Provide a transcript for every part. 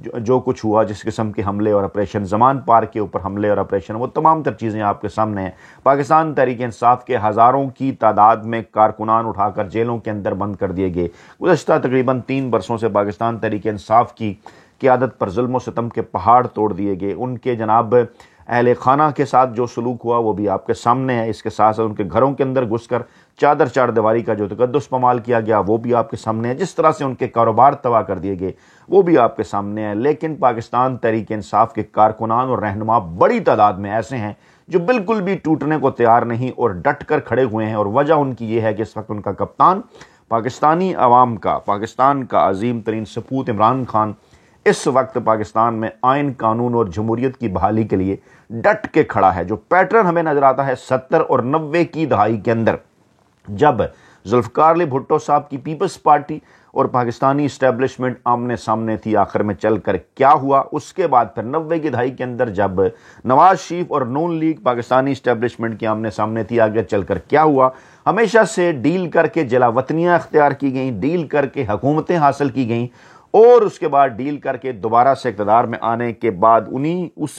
جو کچھ ہوا، جس قسم کے حملے اور آپریشن، زمان پارک کے اوپر حملے اور آپریشن، وہ تمام تر چیزیں آپ کے سامنے ہیں۔ پاکستان تحریک انصاف کے ہزاروں کی تعداد میں کارکنان اٹھا کر جیلوں کے اندر بند کر دیے گئے۔ گزشتہ تقریباً 3 برسوں سے پاکستان تحریک انصاف کی قیادت پر ظلم و ستم کے پہاڑ توڑ دیے گئے۔ ان کے جناب اہل خانہ کے ساتھ جو سلوک ہوا وہ بھی آپ کے سامنے ہے۔ اس کے ساتھ ساتھ ان کے گھروں کے اندر گھس کر چار دیواری کا جو تقدس پامال کیا گیا وہ بھی آپ کے سامنے ہے۔ جس طرح سے ان کے کاروبار تباہ کر دیے گئے وہ بھی آپ کے سامنے ہے۔ لیکن پاکستان تحریک انصاف کے کارکنان اور رہنما بڑی تعداد میں ایسے ہیں جو بالکل بھی ٹوٹنے کو تیار نہیں اور ڈٹ کر کھڑے ہوئے ہیں، اور وجہ ان کی یہ ہے کہ اس وقت ان کا کپتان، پاکستانی عوام کا، پاکستان کا عظیم ترین سپوت عمران خان اس وقت پاکستان میں آئین، قانون اور جمہوریت کی بحالی کے لیے ڈٹ کے کھڑا ہے۔ جو پیٹرن ہمیں نظر آتا ہے 70 اور 90 کی دہائی کے اندر، جب ذوالفقار علی بھٹو صاحب کی پیپلز پارٹی اور پاکستانی اسٹیبلشمنٹ آمنے سامنے تھی، آخر میں چل کر کیا ہوا؟ اس کے بعد پھر 90 کی دہائی کے اندر جب نواز شریف اور نون لیگ پاکستانی اسٹیبلشمنٹ کے آمنے سامنے تھی، آگے چل کر کیا ہوا؟ ہمیشہ سے ڈیل کر کے جلا وطنیاں اختیار کی گئیں، ڈیل کر کے حکومتیں حاصل کی گئیں، اور اس کے بعد ڈیل کر کے دوبارہ سے اقتدار میں آنے کے بعد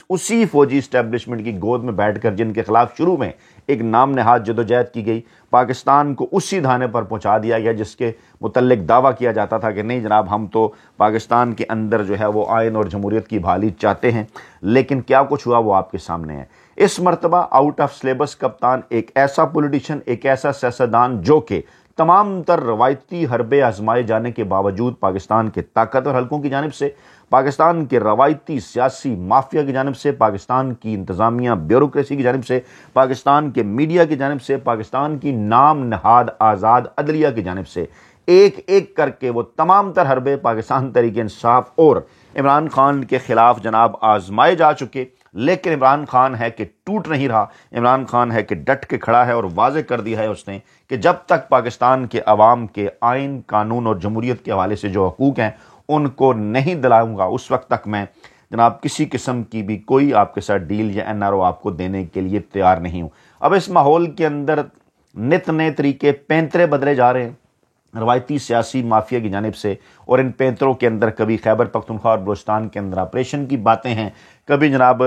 اسی فوجی اسٹیبلشمنٹ کی گود میں بیٹھ کر جن کے خلاف شروع میں ایک نام نہاد جدوجہد کی گئی، پاکستان کو اسی دھانے پر پہنچا دیا گیا جس کے متعلق دعویٰ کیا جاتا تھا کہ نہیں جناب، ہم تو پاکستان کے اندر جو ہے وہ آئین اور جمہوریت کی بحالی چاہتے ہیں۔ لیکن کیا کچھ ہوا وہ آپ کے سامنے ہے۔ اس مرتبہ آؤٹ آف سلیبس کپتان ایک ایسا پولیٹیشین، ایک ایسا سیاستدان جو کہ تمام تر روایتی حربے آزمائے جانے کے باوجود پاکستان کے طاقتور حلقوں کی جانب سے، پاکستان کے روایتی سیاسی مافیا کی جانب سے، پاکستان کی انتظامیہ بیوروکریسی کی جانب سے، پاکستان کے میڈیا کی جانب سے، پاکستان کی نام نہاد آزاد عدلیہ کی جانب سے ایک ایک کر کے وہ تمام تر حربے پاکستان تحریک انصاف اور عمران خان کے خلاف جناب آزمائے جا چکے۔ لیکن عمران خان ہے کہ ٹوٹ نہیں رہا، عمران خان ہے کہ ڈٹ کے کھڑا ہے اور واضح کر دیا ہے اس نے کہ جب تک پاکستان کے عوام کے آئین، قانون اور جمہوریت کے حوالے سے جو حقوق ہیں ان کو نہیں دلاؤں گا، اس وقت تک میں جناب کسی قسم کی بھی کوئی آپ کے ساتھ ڈیل یا NRO آپ کو دینے کے لیے تیار نہیں ہوں۔ اب اس ماحول کے اندر نت نئے طریقے پینترے بدلے جا رہے ہیں روایتی سیاسی مافیا کی جانب سے، اور ان پینتروں کے اندر کبھی خیبر پختونخوا اور بلوچستان کے اندر آپریشن کی باتیں ہیں، کبھی جناب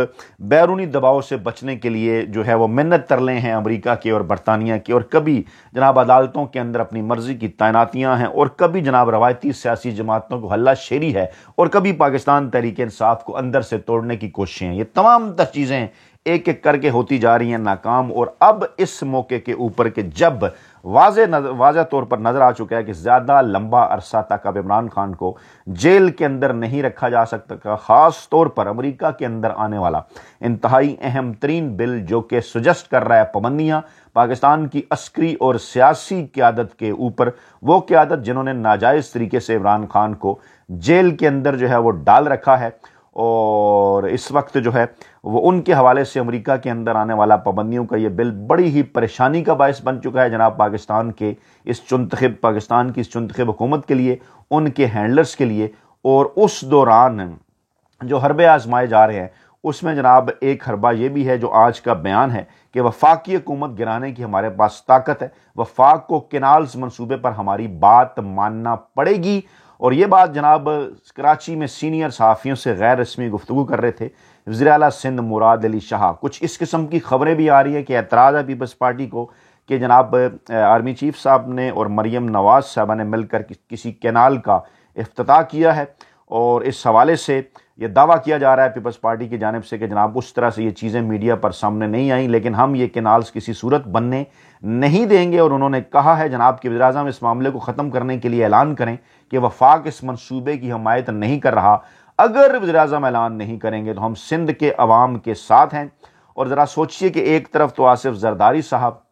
بیرونی دباؤ سے بچنے کے لیے جو ہے وہ منت ترلے ہیں امریکہ کے اور برطانیہ کے، اور کبھی جناب عدالتوں کے اندر اپنی مرضی کی تعیناتیاں ہیں، اور کبھی جناب روایتی سیاسی جماعتوں کو ہلہ شیری ہے، اور کبھی پاکستان تحریک انصاف کو اندر سے توڑنے کی کوششیں ہیں۔ یہ تمام تر چیزیں ایک ایک کر کے ہوتی جا رہی ہیں ناکام، اور اب اس موقع کے اوپر کہ جب واضح طور پر نظر آ چکا ہے کہ زیادہ لمبا عرصہ تک اب عمران خان کو جیل کے اندر نہیں رکھا جا سکتا، خاص طور پر امریکہ کے اندر آنے والا انتہائی اہم ترین بل جو کہ سجسٹ کر رہا ہے پابندیاں پاکستان کی عسکری اور سیاسی قیادت کے اوپر، وہ قیادت جنہوں نے ناجائز طریقے سے عمران خان کو جیل کے اندر جو ہے وہ ڈال رکھا ہے، اور اس وقت جو ہے وہ ان کے حوالے سے امریکہ کے اندر آنے والا پابندیوں کا یہ بل بڑی ہی پریشانی کا باعث بن چکا ہے جناب پاکستان کی اس چنتخب حکومت کے لیے، ان کے ہینڈلرز کے لیے۔ اور اس دوران جو حربے آزمائے جا رہے ہیں اس میں جناب ایک حربہ یہ بھی ہے جو آج کا بیان ہے کہ وفاقی حکومت گرانے کی ہمارے پاس طاقت ہے، وفاق کو کینالز منصوبے پر ہماری بات ماننا پڑے گی۔ اور یہ بات جناب کراچی میں سینئر صحافیوں سے غیر رسمی گفتگو کر رہے تھے وزیر اعلیٰ سندھ مراد علی شاہ۔ کچھ اس قسم کی خبریں بھی آ رہی ہیں کہ اعتراض ہے پیپلز پارٹی کو کہ جناب آرمی چیف صاحب نے اور مریم نواز صاحبہ نے مل کر کسی کینال کا افتتاح کیا ہے، اور اس حوالے سے یہ دعویٰ کیا جا رہا ہے پیپلز پارٹی کی جانب سے کہ جناب اس طرح سے یہ چیزیں میڈیا پر سامنے نہیں آئیں، لیکن ہم یہ کینالز کسی صورت بننے نہیں دیں گے۔ اور انہوں نے کہا ہے جناب کہ وزیر اعظم اس معاملے کو ختم کرنے کے لیے اعلان کریں کہ وفاق اس منصوبے کی حمایت نہیں کر رہا۔ اگر وزیر اعظم اعلان نہیں کریں گے تو ہم سندھ کے عوام کے ساتھ ہیں۔ اور ذرا سوچئے کہ ایک طرف تو آصف زرداری صاحب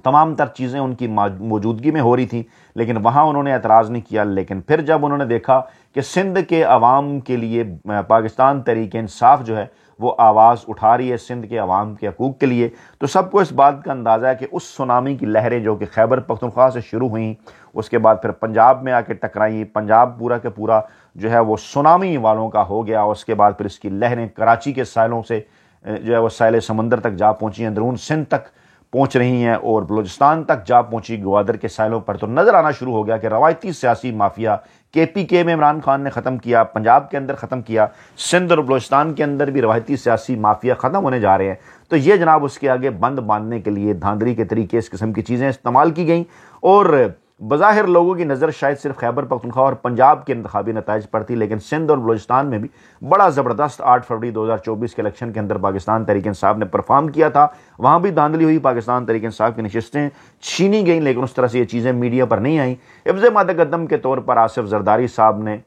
تمام تر چیزیں ان کی موجودگی میں ہو رہی تھیں لیکن وہاں انہوں نے اعتراض نہیں کیا، لیکن پھر جب انہوں نے دیکھا کہ سندھ کے عوام کے لیے پاکستان تحریک انصاف جو ہے وہ آواز اٹھا رہی ہے سندھ کے عوام کے حقوق کے لیے، تو سب کو اس بات کا اندازہ ہے کہ اس سونامی کی لہریں جو کہ خیبر پختونخوا سے شروع ہوئیں، اس کے بعد پھر پنجاب میں آ کے ٹکرائیں، پنجاب پورا کے پورا جو ہے وہ سونامی والوں کا ہو گیا، اس کے بعد پھر اس کی لہریں کراچی کے ساحلوں سے جو ہے وہ ساحل سمندر تک جا پہنچی ہیں، اندرون سندھ تک پہنچ رہی ہیں اور بلوچستان تک جا پہنچی گوادر کے ساحلوں پر۔ تو نظر آنا شروع ہو گیا کہ روایتی سیاسی مافیا KPK میں عمران خان نے ختم کیا، پنجاب کے اندر ختم کیا، سندھ اور بلوچستان کے اندر بھی روایتی سیاسی مافیا ختم ہونے جا رہے ہیں. تو یہ جناب اس کے آگے بند باندھنے کے لیے دھاندلی کے طریقے اس قسم کی چیزیں استعمال کی گئیں، اور بظاہر لوگوں کی نظر شاید صرف خیبر پختونخوا اور پنجاب کے انتخابی نتائج پر تھی، لیکن سندھ اور بلوچستان میں بھی بڑا زبردست 8 فروری 2024 کے الیکشن کے اندر پاکستان تحریک انصاف نے پرفارم کیا تھا. وہاں بھی دھاندلی ہوئی، پاکستان تحریک انصاف کی نشستیں چھینی گئیں، لیکن اس طرح سے یہ چیزیں میڈیا پر نہیں آئیں. حفظ متقدم کے طور پر آصف زرداری صاحب نے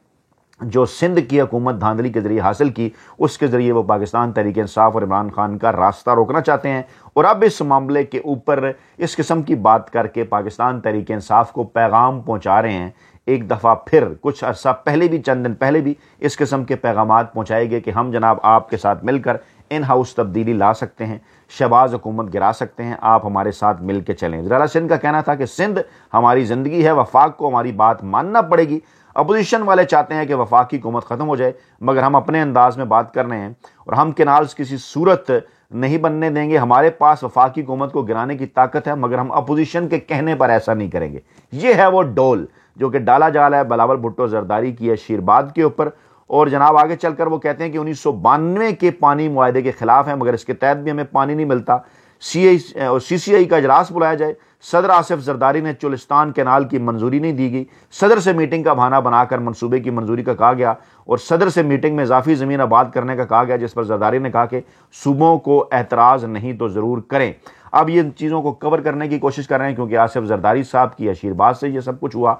جو سندھ کی حکومت دھاندلی کے ذریعے حاصل کی، اس کے ذریعے وہ پاکستان تحریک انصاف اور عمران خان کا راستہ روکنا چاہتے ہیں، اور اب اس معاملے کے اوپر اس قسم کی بات کر کے پاکستان تحریک انصاف کو پیغام پہنچا رہے ہیں. ایک دفعہ پھر کچھ عرصہ پہلے بھی، چند دن پہلے بھی اس قسم کے پیغامات پہنچائے گئے کہ ہم جناب آپ کے ساتھ مل کر ان ہاؤس تبدیلی لا سکتے ہیں، شہباز حکومت گرا سکتے ہیں، آپ ہمارے ساتھ مل کے چلیں. وزیر اعلیٰ سندھ کا کہنا تھا کہ سندھ ہماری زندگی ہے، وفاق کو ہماری بات ماننا پڑے گی. اپوزیشن والے چاہتے ہیں کہ وفاق کی حکومت ختم ہو جائے، مگر ہم اپنے انداز میں بات کر رہے ہیں اور ہم کینالز کسی صورت نہیں بننے دیں گے. ہمارے پاس وفاقی حکومت کو گرانے کی طاقت ہے، مگر ہم اپوزیشن کے کہنے پر ایسا نہیں کریں گے. یہ ہے وہ ڈول جو کہ ڈالا جا رہا ہے بلاول بھٹو زرداری کی شیرباد کے اوپر. اور جناب آگے چل کر وہ کہتے ہیں کہ 1992 کے پانی معاہدے کے خلاف ہیں، مگر اس کے تحت بھی ہمیں پانی نہیں ملتا. CCI کا اجلاس بلایا جائے. صدر آصف زرداری نے چولستان کینال کی منظوری نہیں دی گئی. صدر سے میٹنگ کا بہانہ بنا کر منصوبے کی منظوری کا کہا گیا، اور صدر سے میٹنگ میں اضافی زمین آباد کرنے کا کہا گیا، جس پر زرداری نے کہا کہ صوبوں کو اعتراض نہیں تو ضرور کریں. اب یہ چیزوں کو کور کرنے کی کوشش کر رہے ہیں کیونکہ آصف زرداری صاحب کی اشیرباد سے یہ سب کچھ ہوا.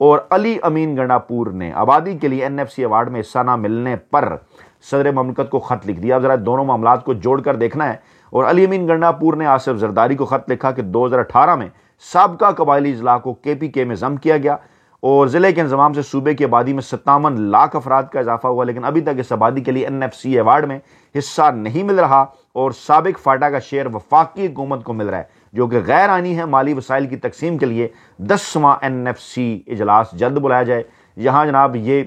اور علی امین گنڈاپور نے آبادی کے لیے NFC ایوارڈ میں حصہ نہ ملنے پر صدر مملکت کو خط لکھ دیا. اب ذرا دونوں معاملات کو جوڑ کر دیکھنا ہے. اور علی امین گنڈاپور نے آصف زرداری کو خط لکھا کہ 2018 میں سابقہ قبائلی اضلاع کو KPK میں ضم کیا گیا، اور ضلع کے انضمام سے صوبے کی آبادی میں 57 لاکھ افراد کا اضافہ ہوا، لیکن ابھی تک اس آبادی کے لیے NFC ایوارڈ میں حصہ نہیں مل رہا، اور سابق فاٹا کا شیئر وفاقی حکومت کو مل رہا ہے، جو کہ غیر آئینی ہے. مالی وسائل کی تقسیم کے لیے 10واں NFC اجلاس جلد بلایا جائے. یہاں جناب یہ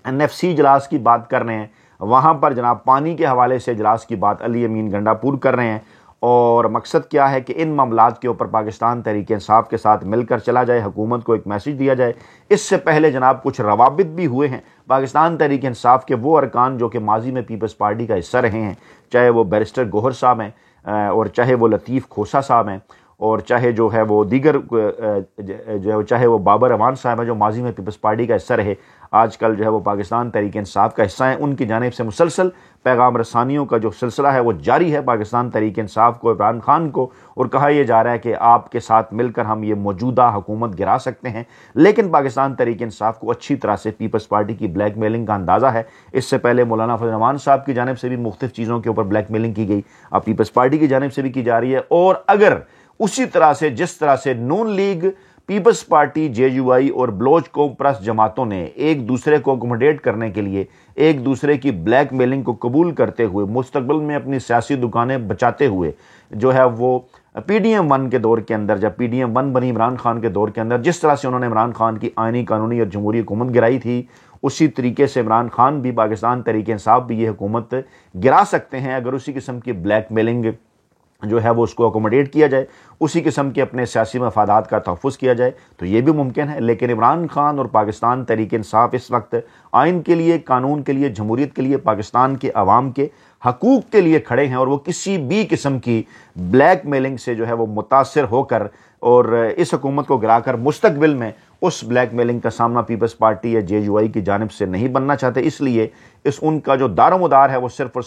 NFC اجلاس کی بات کر رہے ہیں، وہاں پر جناب پانی کے حوالے سے اجلاس کی بات علی امین گنڈاپور کر رہے ہیں. اور مقصد کیا ہے کہ ان معاملات کے اوپر پاکستان تحریک انصاف کے ساتھ مل کر چلا جائے، حکومت کو ایک میسج دیا جائے. اس سے پہلے جناب کچھ روابط بھی ہوئے ہیں پاکستان تحریک انصاف کے وہ ارکان جو کہ ماضی میں پیپلز پارٹی کا حصہ رہے ہیں، چاہے وہ بیرسٹر گوہر صاحب ہیں، اور چاہے وہ لطیف کھوسا صاحب ہیں، اور چاہے جو ہے وہ دیگر چاہے وہ بابر امان صاحب ہیں جو ماضی میں پیپلز پارٹی کا حصہ رہے، آج کل جو ہے وہ پاکستان تحریک انصاف کا حصہ ہیں. ان کی جانب سے مسلسل پیغام رسانیوں کا جو سلسلہ ہے وہ جاری ہے پاکستان تحریک انصاف کو، عمران خان کو، اور کہا یہ جا رہا ہے کہ آپ کے ساتھ مل کر ہم یہ موجودہ حکومت گرا سکتے ہیں. لیکن پاکستان تحریک انصاف کو اچھی طرح سے پیپلز پارٹی کی بلیک میلنگ کا اندازہ ہے. اس سے پہلے مولانا فضل الرحمان صاحب کی جانب سے بھی مختلف چیزوں کے اوپر بلیک میلنگ کی گئی، اب پیپلز پارٹی کی جانب سے بھی کی جا رہی ہے. اور اگر اسی طرح سے جس طرح سے نون لیگ، پیپلز پارٹی، JUI اور بلوچ قوم پرست جماعتوں نے ایک دوسرے کو اکوموڈیٹ کرنے کے لیے ایک دوسرے کی بلیک میلنگ کو قبول کرتے ہوئے مستقبل میں اپنی سیاسی دکانیں بچاتے ہوئے جو ہے وہ PDM-1 کے دور کے اندر، جب PDM-1 بنی عمران خان کے دور کے اندر، جس طرح سے انہوں نے عمران خان کی آئینی، قانونی اور جمہوری حکومت گرائی تھی، اسی طریقے سے عمران خان بھی، پاکستان تحریک انصاف بھی یہ حکومت گرا سکتے ہیں اگر اسی قسم کی بلیک میلنگ جو ہے وہ اس کو اکوموڈیٹ کیا جائے، اسی قسم کے اپنے سیاسی مفادات کا تحفظ کیا جائے تو یہ بھی ممکن ہے. لیکن عمران خان اور پاکستان تحریک انصاف اس وقت آئین کے لیے، قانون کے لیے، جمہوریت کے لیے، پاکستان کے عوام کے حقوق کے لیے کھڑے ہیں، اور وہ کسی بھی قسم کی بلیک میلنگ سے جو ہے وہ متاثر ہو کر اور اس حکومت کو گرا کر مستقبل میں اس بلیک میلنگ کا سامنا پیپلز پارٹی یا JUI کی جانب سے نہیں بننا چاہتے. اس لیے ان کا جو دار و مدار ہے وہ صرف اور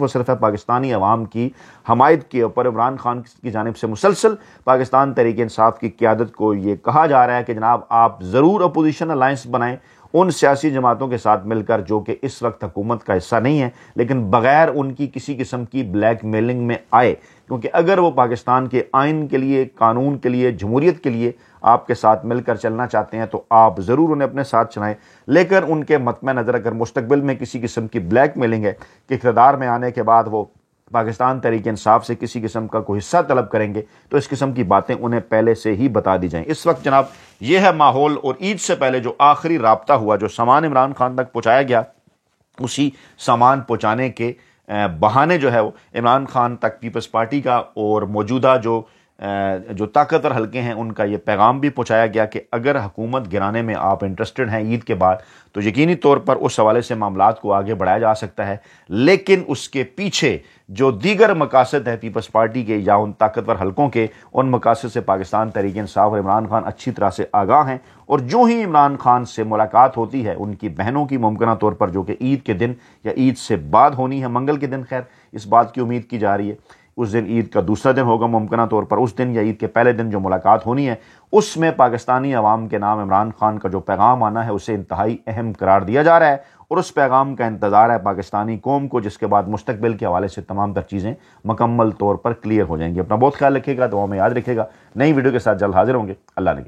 صرف ہے پاکستانی عوام کی حمایت کے اوپر. عمران خان کی جانب سے مسلسل پاکستان تحریک انصاف کی قیادت کو یہ کہا جا رہا ہے کہ جناب آپ ضرور اپوزیشن الائنس بنائیں ان سیاسی جماعتوں کے ساتھ مل کر جو کہ اس وقت حکومت کا حصہ نہیں ہے، لیکن بغیر ان کی کسی قسم کی بلیک میلنگ میں آئے، کیونکہ اگر وہ پاکستان کے آئین کے لیے، قانون کے لیے، جمہوریت کے لیے آپ کے ساتھ مل کر چلنا چاہتے ہیں تو آپ ضرور انہیں اپنے ساتھ چلائیں. لیکن ان کے مطمع نظر اگر مستقبل میں کسی قسم کی بلیک میلنگ ہے کہ اقتدار میں آنے کے بعد وہ پاکستان تحریک انصاف سے کسی قسم کا کوئی حصہ طلب کریں گے تو اس قسم کی باتیں انہیں پہلے سے ہی بتا دی جائیں. اس وقت جناب یہ ہے ماحول. اور عید سے پہلے جو آخری رابطہ ہوا، جو سامان عمران خان تک پہنچایا گیا، اسی سامان پہنچانے کے بہانے جو ہے وہ عمران خان تک پیپلز پارٹی کا اور موجودہ جو جو طاقتور حلقے ہیں ان کا یہ پیغام بھی پہنچایا گیا کہ اگر حکومت گرانے میں آپ انٹرسٹڈ ہیں عید کے بعد تو یقینی طور پر اس حوالے سے معاملات کو آگے بڑھایا جا سکتا ہے، لیکن اس کے پیچھے جو دیگر مقاصد ہے پیپلز پارٹی کے یا ان طاقتور حلقوں کے، ان مقاصد سے پاکستان تحریک انصاف اور عمران خان اچھی طرح سے آگاہ ہیں، اور جو ہی عمران خان سے ملاقات ہوتی ہے ان کی بہنوں کی ممکنہ طور پر، جو کہ عید کے دن یا عید سے بعد ہونی ہے، منگل کے دن خیر اس بات کی امید کی جا رہی ہے، اس دن عید کا دوسرا دن ہوگا ممکنہ طور پر، اس دن یا عید کے پہلے دن جو ملاقات ہونی ہے اس میں پاکستانی عوام کے نام عمران خان کا جو پیغام آنا ہے اسے انتہائی اہم قرار دیا جا رہا ہے، اور اس پیغام کا انتظار ہے پاکستانی قوم کو، جس کے بعد مستقبل کے حوالے سے تمام تر چیزیں مکمل طور پر کلیئر ہو جائیں گی۔ اپنا بہت خیال رکھیے گا، دعاؤں میں یاد رکھیے گا۔ نئی ویڈیو کے ساتھ جلد حاضر ہوں گے۔ اللہ نے